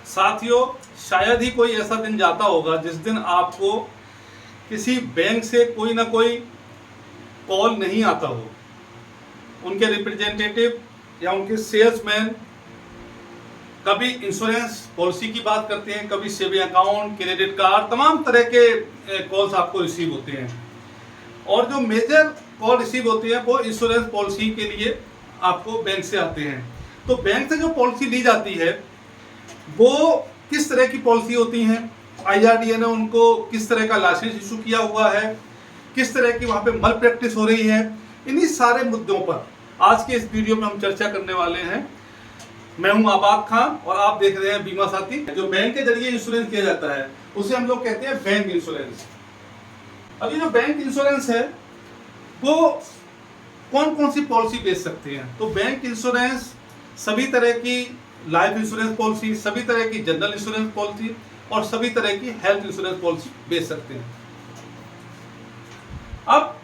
साथियों, शायद ही कोई ऐसा दिन जाता होगा जिस दिन आपको किसी बैंक से कोई ना कोई कॉल नहीं आता हो। उनके रिप्रेजेंटेटिव या उनके सेल्समैन कभी इंश्योरेंस पॉलिसी की बात करते हैं, कभी सेविंग अकाउंट, क्रेडिट कार्ड, तमाम तरह के कॉल्स आपको रिसीव होते हैं। और जो मेजर कॉल रिसीव होते हैं वो इंश्योरेंस पॉलिसी के लिए आपको बैंक से आते हैं। तो बैंक से जो पॉलिसी ली जाती है वो किस तरह की पॉलिसी होती हैं, IRDA ने उनको किस तरह का लाइसेंस इशू किया हुआ है, किस तरह की वहाँ पे मल प्रैक्टिस हो रही है, इन्हीं सारे मुद्दों पर आज के इस वीडियो में हम चर्चा करने वाले हैं। मैं हूं आबाद खान और आप देख रहे हैं बीमा साथी। जो बैंक के जरिए इंश्योरेंस किया जाता है उसे हम लोग कहते हैं बैंक इंश्योरेंस। अभी जो बैंक इंश्योरेंस है वो कौन कौन सी पॉलिसी बेच सकते हैं? तो बैंक इंश्योरेंस सभी तरह की लाइफ इंश्योरेंस पॉलिसी, सभी तरह की जनरल इंश्योरेंस पॉलिसी और सभी तरह की हेल्थ इंश्योरेंस पॉलिसी बेच सकते हैं। अब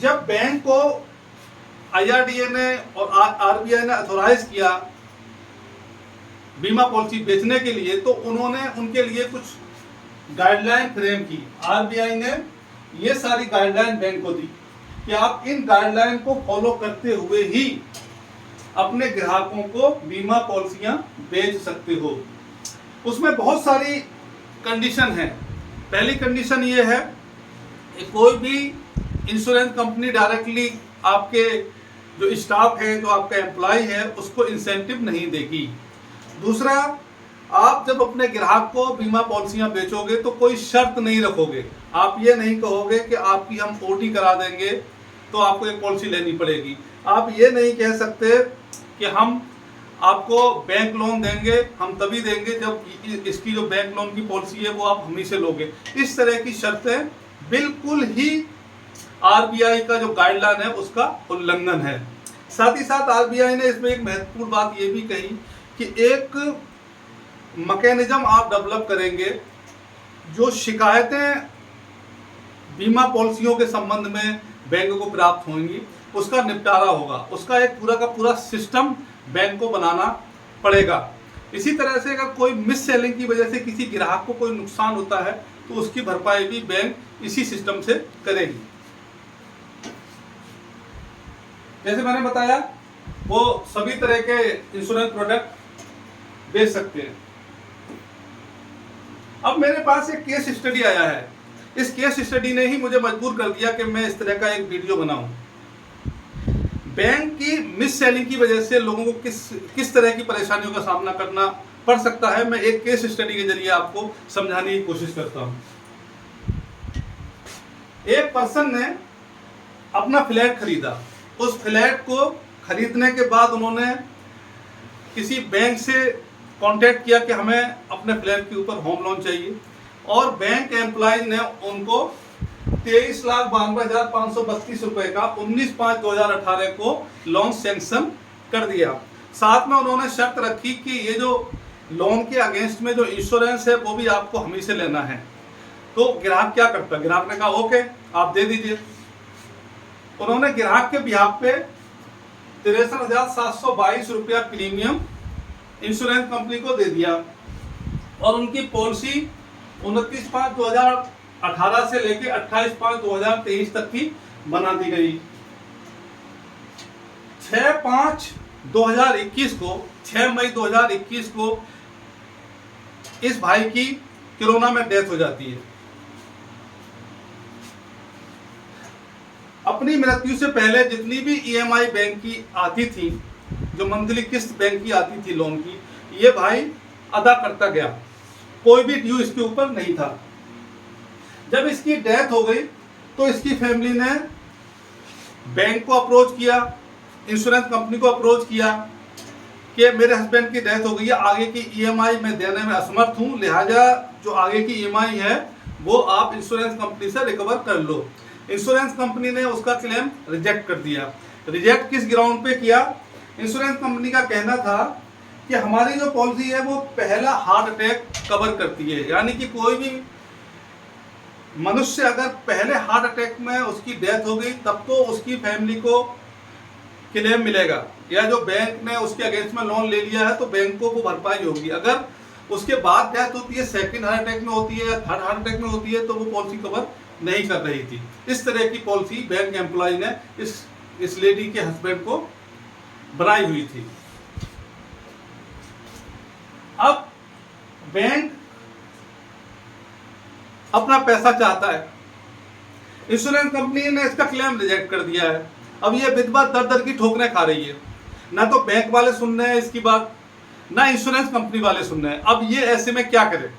जब बैंक को IRDA ने और RBI ने अथोराइज किया बीमा पॉलिसी बेचने के लिए, तो उन्होंने उनके लिए कुछ गाइडलाइन फ्रेम की। RBI ने ये सारी गाइडलाइन बैंक को दी कि आप इन गाइडलाइन को फॉलो करते हुए ही अपने ग्राहकों को बीमा पॉलिसियां बेच सकते हो। उसमें बहुत सारी कंडीशन है। पहली कंडीशन ये है कि कोई भी इंश्योरेंस कंपनी डायरेक्टली आपके जो स्टाफ है, जो आपका एम्प्लॉय है, उसको इंसेंटिव नहीं देगी। दूसरा, आप जब अपने ग्राहक को बीमा पॉलिसियां बेचोगे तो कोई शर्त नहीं रखोगे। आप ये नहीं कहोगे कि आपकी हम OT करा देंगे तो आपको एक पॉलिसी लेनी पड़ेगी। आप ये नहीं कह सकते कि हम आपको बैंक लोन देंगे, हम तभी देंगे जब इसकी जो बैंक लोन की पॉलिसी है वो आप हम ही से लोगे। इस तरह की शर्तें बिल्कुल ही RBI का जो गाइडलाइन है उसका उल्लंघन है। साथ ही साथ RBI ने इसमें एक महत्वपूर्ण बात ये भी कही कि एक मैकेनिज्म आप डेवलप करेंगे जो शिकायतें बीमा पॉलिसियों के संबंध में बैंक को प्राप्त होंगी उसका निपटारा होगा। उसका एक पूरा का पूरा सिस्टम बैंक को बनाना पड़ेगा। इसी तरह से अगर कोई मिस सेलिंग की वजह से किसी ग्राहक को कोई नुकसान होता है तो उसकी भरपाई भी बैंक इसी सिस्टम से करेगी। जैसे मैंने बताया वो सभी तरह के इंश्योरेंस प्रोडक्ट बेच सकते हैं। अब मेरे पास एक केस स्टडी आया है। इस केस स्टडी ने ही मुझे मजबूर कर दिया कि मैं इस तरह का एक वीडियो बनाऊं। बैंक की मिस सेलिंग की वजह से लोगों को किस तरह की परेशानियों का सामना करना पड़ सकता है, मैं एक केस स्टडी के जरिए आपको समझाने की कोशिश करता हूं। एक पर्सन ने अपना फ्लैट खरीदा। उस फ्लैट को खरीदने के बाद उन्होंने किसी बैंक से कांटेक्ट किया कि हमें अपने फ्लैट के ऊपर होम लोन चाहिए, और बैंक एम्प्लॉय ने उनको 23,92,532 रुपए का 19/5/2018 को लोन सैंक्शन कर दिया। साथ में उन्होंने शर्त रखी कि ये जो लोन के अगेंस्ट में जो इंश्योरेंस है वो भी आपको हमी से लेना है। तो ग्राहक क्या करता? ग्राहक ने कहा ओके आप दे दीजिए। उन्होंने ग्राहक के बिहाफ पे 63,722 रुपया प्रीमियम इंश्योरेंस कंपनी को दे दिया और उनकी पॉलिसी 29/5/2018 से लेकर 28/5/2023 तक की बना दी गई। 6/5/2021 को 6 मई 2021 को इस भाई की कोरोना में डेथ हो जाती है। अपनी मृत्यु से पहले जितनी भी EMI बैंक की आती थी, जो मंथली किस्त बैंक की आती थी लोन की, ये भाई अदा करता गया। कोई भी ड्यू इसके ऊपर नहीं था। जब इसकी डेथ हो गई तो इसकी फैमिली ने बैंक को अप्रोच किया, इंश्योरेंस कंपनी को अप्रोच किया कि मेरे हस्बैंड की डेथ हो गई है, आगे की EMI मैं देने में असमर्थ हूँ, लिहाजा जो आगे की EMI है वो आप इंश्योरेंस कंपनी से रिकवर कर लो। इंश्योरेंस कंपनी ने उसका क्लेम रिजेक्ट कर दिया। रिजेक्ट किस ग्राउंड पे किया? इंश्योरेंस कंपनी का कहना था कि हमारी जो पॉलिसी है वो पहला हार्ट अटैक कवर करती है, यानी कि कोई भी मनुष्य अगर पहले हार्ट अटैक में उसकी डेथ हो गई तब तो उसकी फैमिली को क्लेम मिलेगा, या जो बैंक ने उसके अगेंस्ट में लोन ले लिया है तो बैंक को वो भरपाई होगी। अगर उसके बाद डेथ होती है, सेकंड हार्ट अटैक में होती है या थर्ड हार्ट अटैक में होती है, तो वो पॉलिसी कवर नहीं कर रही थी। इस तरह की पॉलिसी बैंक एम्प्लॉय ने इस लेडी के हस्बैंड को बनाई हुई थी। अब बैंक अपना पैसा चाहता है, इंश्योरेंस कंपनी ने इसका क्लेम रिजेक्ट कर दिया है। अब ये विधवा दर दर की ठोकरें खा रही है, ना तो बैंक वाले सुन रहे हैं इसकी बात, ना इंश्योरेंस कंपनी वाले सुन रहे हैं। अब ये ऐसे में क्या करे?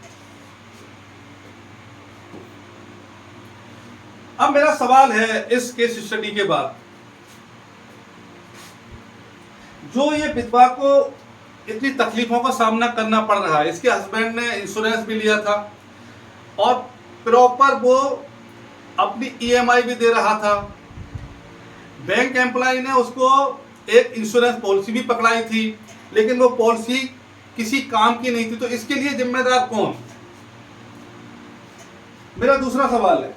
अब मेरा सवाल है इस केस स्टडी के बाद, जो ये विधवा को इतनी तकलीफों का सामना करना पड़ रहा है, इसके हस्बैंड ने इंश्योरेंस भी लिया था और प्रॉपर वो अपनी ईएमआई भी दे रहा था, बैंक एम्प्लॉय ने उसको एक इंश्योरेंस पॉलिसी भी पकड़ाई थी, लेकिन वो पॉलिसी किसी काम की नहीं थी, तो इसके लिए जिम्मेदार कौन? मेरा दूसरा सवाल है,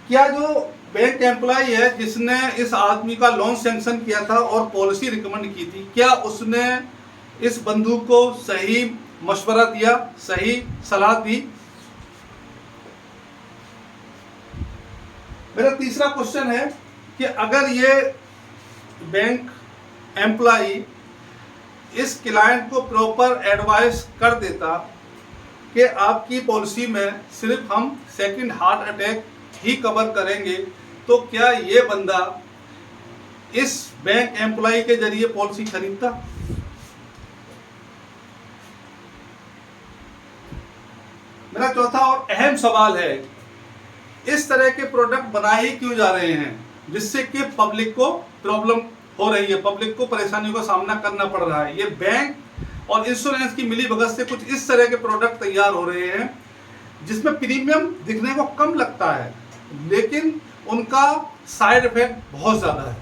क्या जो बैंक एम्प्लॉय है जिसने इस आदमी का लोन सैंक्शन किया था और पॉलिसी रिकमेंड की थी, क्या उसने इस बंधु को सही मशवरा दिया, सही सलाह दी? मेरा तीसरा क्वेश्चन है कि अगर ये बैंक एम्प्लॉय इस क्लाइंट को प्रॉपर एडवाइस कर देता कि आपकी पॉलिसी में सिर्फ हम सेकंड हार्ट अटैक ही कवर करेंगे, तो क्या ये बंदा इस बैंक एम्प्लॉय के जरिए पॉलिसी खरीदता? मेरा चौथा और अहम सवाल है, इस तरह के प्रोडक्ट बनाए ही क्यों जा रहे हैं जिससे कि पब्लिक को प्रॉब्लम हो रही है, पब्लिक को परेशानियों का सामना करना पड़ रहा है? ये बैंक और इंश्योरेंस की मिली भगत से कुछ इस तरह के प्रोडक्ट तैयार हो रहे हैं जिसमें प्रीमियम दिखने को कम लगता है, लेकिन उनका साइड इफेक्ट बहुत ज्यादा है।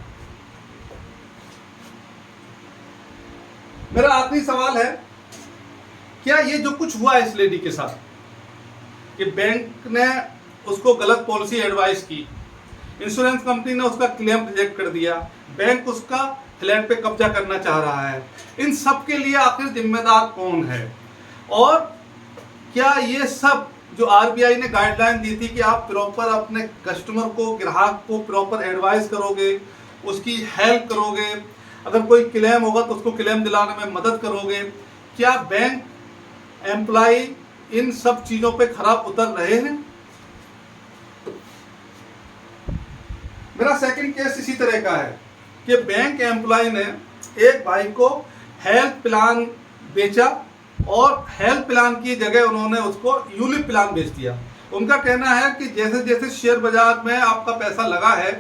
मेरा आखिरी सवाल है, क्या ये जो कुछ हुआ इस लेडी के साथ कि बैंक ने उसको गलत पॉलिसी एडवाइस की, इंश्योरेंस कंपनी ने उसका क्लेम रिजेक्ट कर दिया, बैंक उसका फ्लैट पे कब्जा करना चाह रहा है, इन सब के लिए आखिर जिम्मेदार कौन है? और क्या ये सब जो आरबीआई ने गाइडलाइन दी थी कि आप प्रॉपर अपने कस्टमर को, ग्राहक को प्रॉपर एडवाइस करोगे, उसकी हेल्प करोगे, अगर कोई क्लेम होगा तो उसको क्लेम दिलाने में मदद करोगे, क्या बैंक एम्प्लॉय इन सब चीजों पे खराब उतर रहे हैं? मेरा सेकंड केस इसी तरह का है कि बैंक एम्प्लॉय ने एक भाई को हेल्थ प्लान बेचा और हेल्थ प्लान की जगह उन्होंने उसको यूलिप प्लान बेच दिया। उनका कहना है कि जैसे जैसे शेयर बाजार में आपका पैसा लगा है,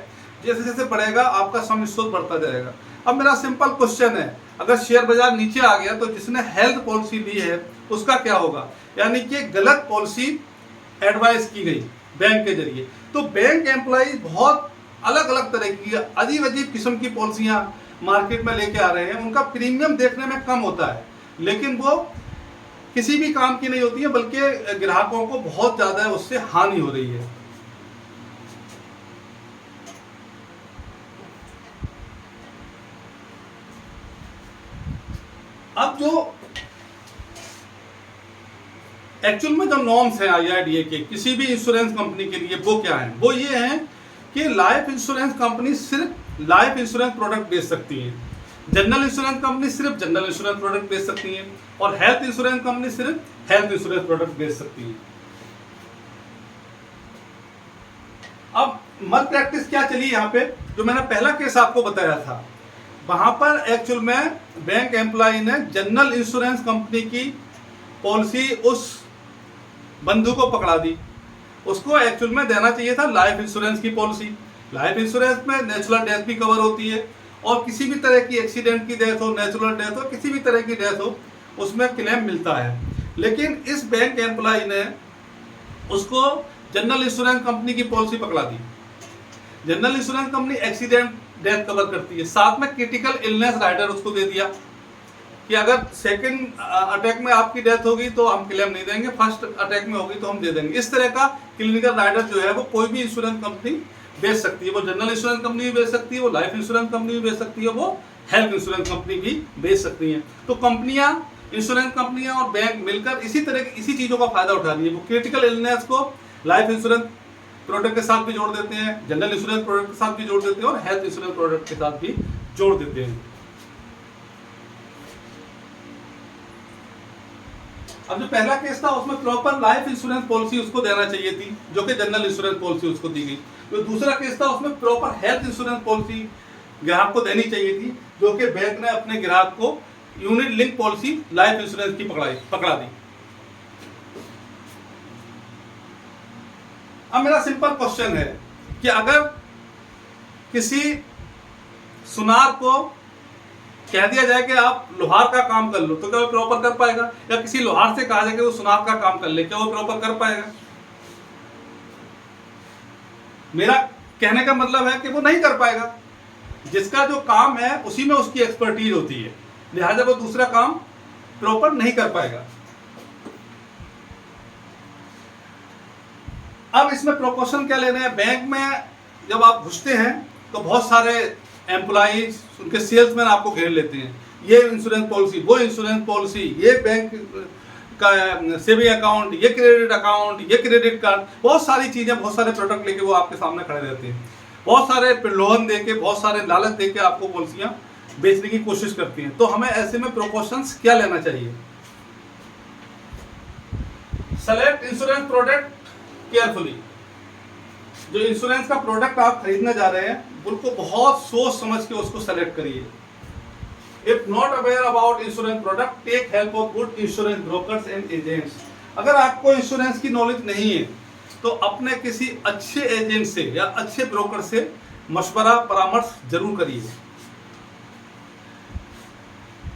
जैसे जैसे बढ़ेगा आपका सम स्रोत बढ़ता जाएगा। अब मेरा सिंपल क्वेश्चन है, अगर शेयर बाजार नीचे आ गया तो जिसने हेल्थ पॉलिसी ली है उसका क्या होगा? यानी कि गलत पॉलिसी एडवाइस की गई बैंक के जरिए। तो बैंक एम्प्लॉय बहुत अलग अलग तरह की अजीब अजीब किस्म की पॉलिसियां मार्केट में लेके आ रहे हैं। उनका प्रीमियम देखने में कम होता है, लेकिन वो किसी भी काम की नहीं होती है, बल्कि ग्राहकों को बहुत ज्यादा उससे हानि हो रही है। अब जो एक्चुअल में जो नॉर्म्स हैं आईआरडीए के किसी भी इंश्योरेंस कंपनी के लिए, वो क्या है? वो ये हैं कि लाइफ इंश्योरेंस कंपनी सिर्फ लाइफ इंश्योरेंस प्रोडक्ट बेच सकती है, जनरल इंश्योरेंस कंपनी सिर्फ जनरल इंश्योरेंस प्रोडक्ट बेच सकती है, और हेल्थ इंश्योरेंस कंपनी सिर्फ हेल्थ इंश्योरेंस प्रोडक्ट बेच सकती है। अब मल प्रैक्टिस क्या चली यहाँ पे, जो मैंने पहला केस आपको बताया था, वहां पर एक्चुअल में बैंक एम्प्लॉय ने जनरल इंश्योरेंस कंपनी की पॉलिसी उस बंधु को पकड़ा दी। उसको एक्चुअल में देना चाहिए था लाइफ इंश्योरेंस की पॉलिसी। लाइफ इंश्योरेंस में नेचुरल डेथ भी कवर होती है, और किसी भी तरह की एक्सीडेंट की डेथ हो, नेचुरल डेथ हो, किसी भी तरह की डेथ हो, उसमें क्लेम मिलता है। लेकिन इस बैंक एम्प्लॉय ने उसको जनरल इंश्योरेंस कंपनी की पॉलिसी पकड़ा दी। General insurance company accident death cover करती है, साथ में क्रिटिकल इलनेस राइडर उसको दे दिया कि अगर सेकंड अटैक में आपकी डेथ होगी तो हम क्लेम नहीं देंगे, फर्स्ट अटैक में होगी तो हम दे देंगे। इस तरह का क्लिनिकल राइडर जो है वो कोई भी इंश्योरेंस कंपनी बेच सकती है। वो जनरल इंश्योरेंस कंपनी भी बेच सकती है, वो लाइफ इंश्योरेंस कंपनी भी बेच सकती है, वो हेल्थ इंश्योरेंस कंपनी भी बेच सकती है। तो कंपनियां इंश्योरेंस कंपनियां और बैंक मिलकर इसी तरह की इसी चीज़ों का फायदा उठा रही है। वो क्रिटिकल इलनेस को लाइफ इंश्योरेंस प्रोडक्ट के साथ भी जोड़ देते हैं, जनरल इंश्योरेंस प्रोडक्ट के साथ भी जोड़ देते हैं और हेल्थ इंश्योरेंस प्रोडक्ट के साथ भी जोड़ देते हैं। अब जो पहला केस था उसमें प्रॉपर लाइफ इंश्योरेंस पॉलिसी उसको देना चाहिए थी, जो कि जनरल इंश्योरेंस पॉलिसी उसको दी गई। जो दूसरा केस था उसमें प्रॉपर हेल्थ इंश्योरेंस पॉलिसी ग्राहक को देनी चाहिए थी, जो कि बैंक ने अपने ग्राहक को unit link policy life insurance की पकड़ा दी। अब मेरा सिंपल क्वेश्चन है कि अगर किसी सुनार को कह दिया जाए कि आप लोहार का काम कर लो, तो क्या वो प्रॉपर कर पाएगा? या किसी लोहार से कहा जाए कि वो सुनार का काम कर ले, क्या वो प्रॉपर कर पाएगा? मेरा कहने का मतलब है कि वो नहीं कर पाएगा। जिसका जो काम है उसी में उसकी एक्सपर्टीज होती है, लिहाजा वो दूसरा काम प्रॉपर नहीं कर पाएगा। अब इसमें प्रोपोर्शन क्या लेना है? बैंक में जब आप घुसते हैं तो बहुत सारे एम्प्लॉइज, उनके सेल्समैन आपको घेर लेते हैं। ये इंश्योरेंस पॉलिसी, वो इंश्योरेंस पॉलिसी, ये बैंक का सेविंग अकाउंट, ये क्रेडिट अकाउंट, ये क्रेडिट कार्ड, बहुत सारी चीज़ें, बहुत सारे प्रोडक्ट लेके वो आपके सामने खड़े रहते हैं। बहुत सारे प्रलोभन देके, बहुत सारे लालच देके आपको पॉलिसियां बेचने की कोशिश करती हैं। तो हमें ऐसे में प्रिकॉशंस क्या लेना चाहिए? Select insurance product carefully. जो इंश्योरेंस का प्रोडक्ट आप खरीदने जा रहे हैं उनको बहुत सोच समझ के उसको सेलेक्ट करिए। If not aware about insurance product, take help of good insurance brokers and agents. अगर आपको इंश्योरेंस की नॉलेज नहीं है तो अपने किसी अच्छे एजेंट से या अच्छे ब्रोकर से मशवरा परामर्श जरूर करिए।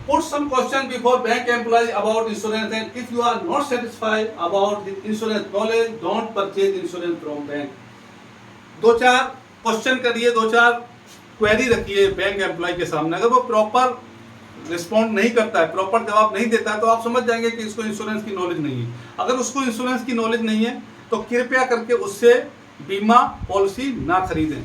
Put some question before bank employee about insurance, and if you are not satisfied about the insurance knowledge, don't purchase insurance from bank. दो चार क्वेश्चन करिए, दो चार क्वेरी रखिए बैंक एम्प्लॉय के सामने। अगर वो प्रॉपर रिस्पॉन्ड नहीं करता है, प्रॉपर जवाब नहीं देता है, तो आप समझ जाएंगे कि इसको इंश्योरेंस की नॉलेज नहीं है। अगर उसको इंश्योरेंस की नॉलेज नहीं है तो कृपया करके उससे बीमा पॉलिसी ना खरीदें।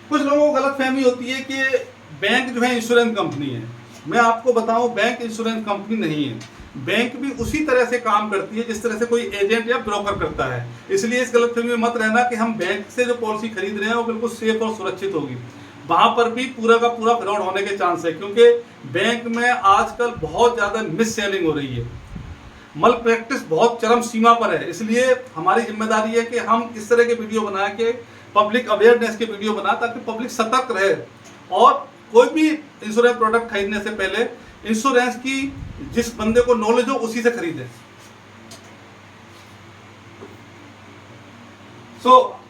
कुछ लोगों को गलतफहमी होती है कि बैंक जो है इंश्योरेंस कंपनी है। मैं आपको बताऊं, बैंक इंश्योरेंस कंपनी नहीं है। बैंक भी उसी तरह से काम करती है जिस तरह से कोई एजेंट या ब्रोकर करता है। इसलिए इस गलतफहमी में मत रहना कि हम बैंक से जो पॉलिसी खरीद रहे हैं वो बिल्कुल सेफ और सुरक्षित होगी। वहां पर भी पूरा का पूरा फ्रॉड होने के चांस है, क्योंकि बैंक में आजकल बहुत ज्यादा मिस सेलिंग हो रही है। मल प्रैक्टिस बहुत चरम सीमा पर है। इसलिए हमारी जिम्मेदारी है कि हम इस तरह के वीडियो बना के पब्लिक अवेयरनेस के वीडियो बना, ताकि पब्लिक सतर्क रहे और कोई भी इंश्योरेंस प्रोडक्ट खरीदने से पहले इंश्योरेंस की जिस बंदे को नॉलेज हो उसी से खरीदें।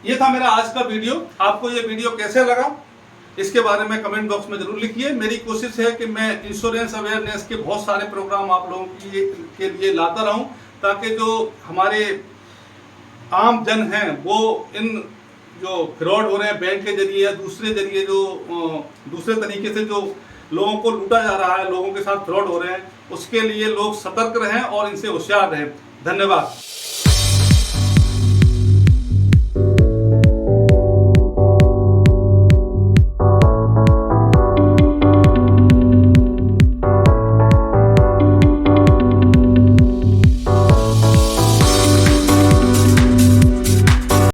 ये था मेरा आज का वीडियो। आपको ये वीडियो कैसे लगा इसके बारे में कमेंट बॉक्स में जरूर लिखिए। मेरी कोशिश है कि मैं इंश्योरेंस अवेयरनेस के बहुत सारे प्रोग्राम आप लोगों के लिए लाता रहूं, ताकि जो हमारे आम जन हैं वो इन जो फ्रॉड हो रहे हैं बैंक के जरिए या दूसरे जरिए, जो दूसरे तरीके से जो लोगों को लूटा जा रहा है, लोगों के साथ फ्रॉड हो रहे हैं, उसके लिए लोग सतर्क रहें और इनसे होशियार रहें। धन्यवाद।